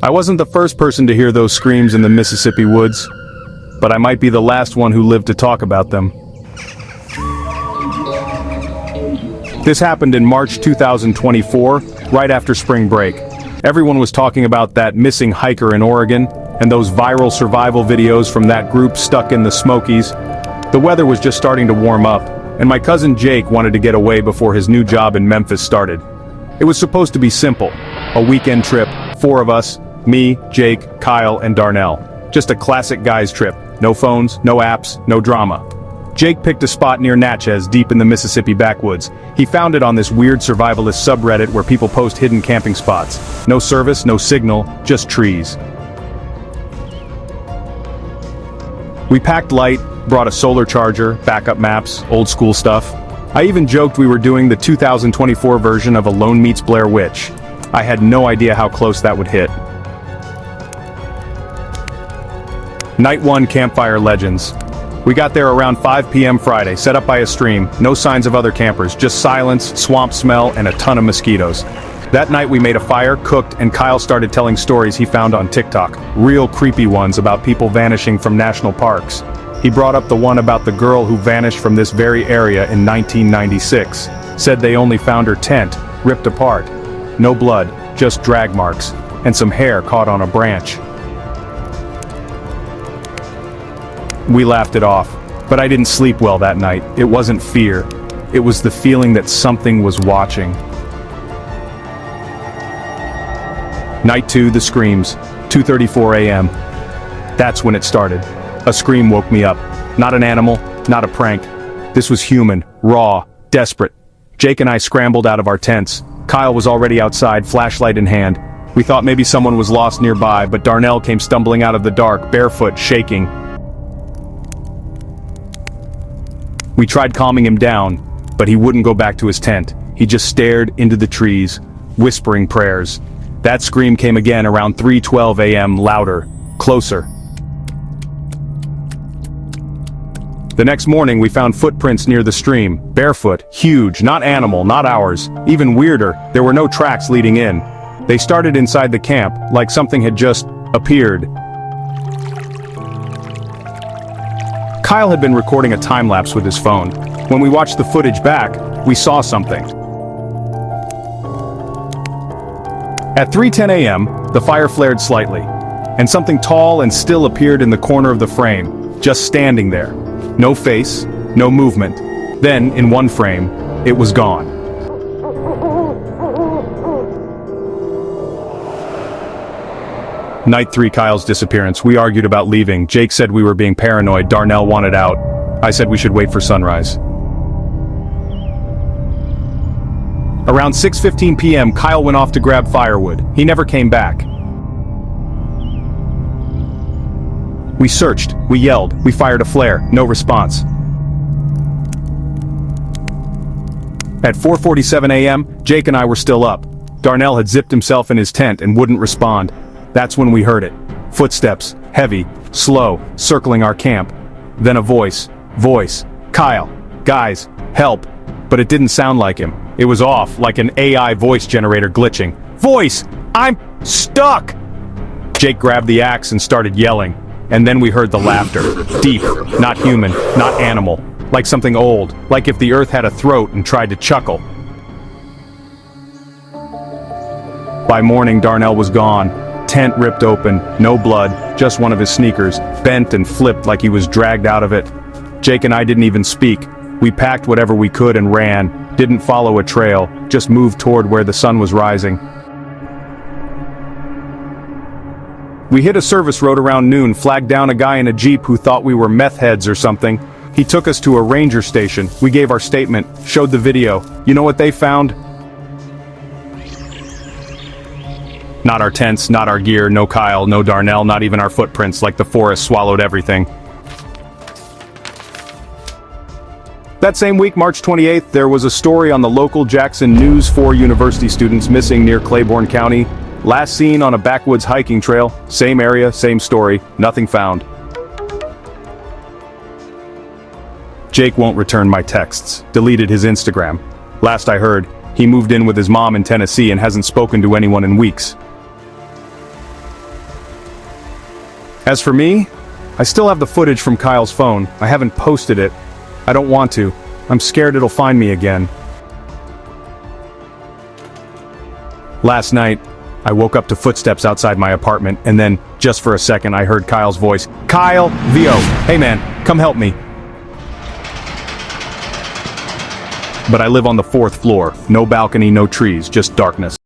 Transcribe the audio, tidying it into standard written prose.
I wasn't the first person to hear those screams in the Mississippi woods, but I might be the last one who lived to talk about them. This happened in March 2024, right after spring break. Everyone was talking about that missing hiker in Oregon, and those viral survival videos from that group stuck in the Smokies. The weather was just starting to warm up, and my cousin Jake wanted to get away before his new job in Memphis started. It was supposed to be simple, a weekend trip, 4 of us, me, Jake, Kyle, and Darnell. Just a classic guys trip, no phones, no apps, no drama. Jake picked a spot near Natchez, deep in the Mississippi backwoods. He found it on this weird survivalist subreddit where people post hidden camping spots. No service, no signal, just trees. We packed light, brought a solar charger, backup maps, old school stuff. I even joked we were doing the 2024 version of Alone Meets Blair Witch. I had no idea how close that would hit. Night 1 Campfire Legends. We got there around 5 p.m. Friday, set up by a stream, no signs of other campers, just silence, swamp smell, and a ton of mosquitoes. That night we made a fire, cooked, and Kyle started telling stories he found on TikTok, real creepy ones about people vanishing from national parks. He brought up the one about the girl who vanished from this very area in 1996. Said they only found her tent, ripped apart. No blood, just drag marks, and some hair caught on a branch. We laughed it off, but I didn't sleep well that night. It wasn't fear. It was the feeling that something was watching. Night 2, the screams, 2:34 a.m. That's when it started. A scream woke me up. Not an animal, not a prank. This was human, raw, desperate. Jake and I scrambled out of our tents. Kyle was already outside, flashlight in hand. We thought maybe someone was lost nearby, but Darnell came stumbling out of the dark, barefoot, shaking. We tried calming him down, but he wouldn't go back to his tent. He just stared into the trees, whispering prayers. That scream came again around 3:12 a.m., louder, closer. The next morning we found footprints near the stream, barefoot, huge, not animal, not ours. Even weirder, there were no tracks leading in. They started inside the camp, like something had just appeared. Kyle had been recording a time-lapse with his phone. When we watched the footage back, we saw something. At 3:10 a.m., the fire flared slightly, and something tall and still appeared in the corner of the frame, just standing there. No face, no movement. Then, in one frame, it was gone. Night 3, Kyle's disappearance. We argued about leaving. Jake said we were being paranoid. Darnell wanted out. I said we should wait for sunrise. Around 6:15 p.m., Kyle went off to grab firewood. He never came back. We searched, we yelled, we fired a flare, no response. At 4:47 a.m., Jake and I were still up. Darnell had zipped himself in his tent and wouldn't respond. That's when we heard it. Footsteps, heavy, slow, circling our camp. Then a voice. Kyle, guys, help. But it didn't sound like him. It was off, like an AI voice generator glitching. Voice! I'm stuck! Jake grabbed the axe and started yelling. And then we heard the laughter. Deep, not human, not animal. Like something old, like if the earth had a throat and tried to chuckle. By morning, Darnell was gone. Tent ripped open, no blood, just one of his sneakers, bent and flipped like he was dragged out of it. Jake and I didn't even speak. We packed whatever we could and ran, didn't follow a trail, just moved toward where the sun was rising. We hit a service road around noon, flagged down a guy in a Jeep who thought we were meth heads or something. He took us to a ranger station. We gave our statement, showed the video. You know what they found? Not our tents, not our gear, no Kyle, no Darnell, not even our footprints, like the forest swallowed everything. That same week, March 28th, there was a story on the local Jackson News: 4 university students missing near Claiborne County. Last seen on a backwoods hiking trail. Same area, same story, nothing found. Jake won't return my texts. Deleted his Instagram. Last I heard, he moved in with his mom in Tennessee and hasn't spoken to anyone in weeks. As for me, I still have the footage from Kyle's phone. I haven't posted it. I don't want to. I'm scared it'll find me again. Last night, I woke up to footsteps outside my apartment, and then, just for a second, I heard Kyle's voice. Kyle, VO, hey man, come help me. But I live on the 4th floor. No balcony, no trees, just darkness.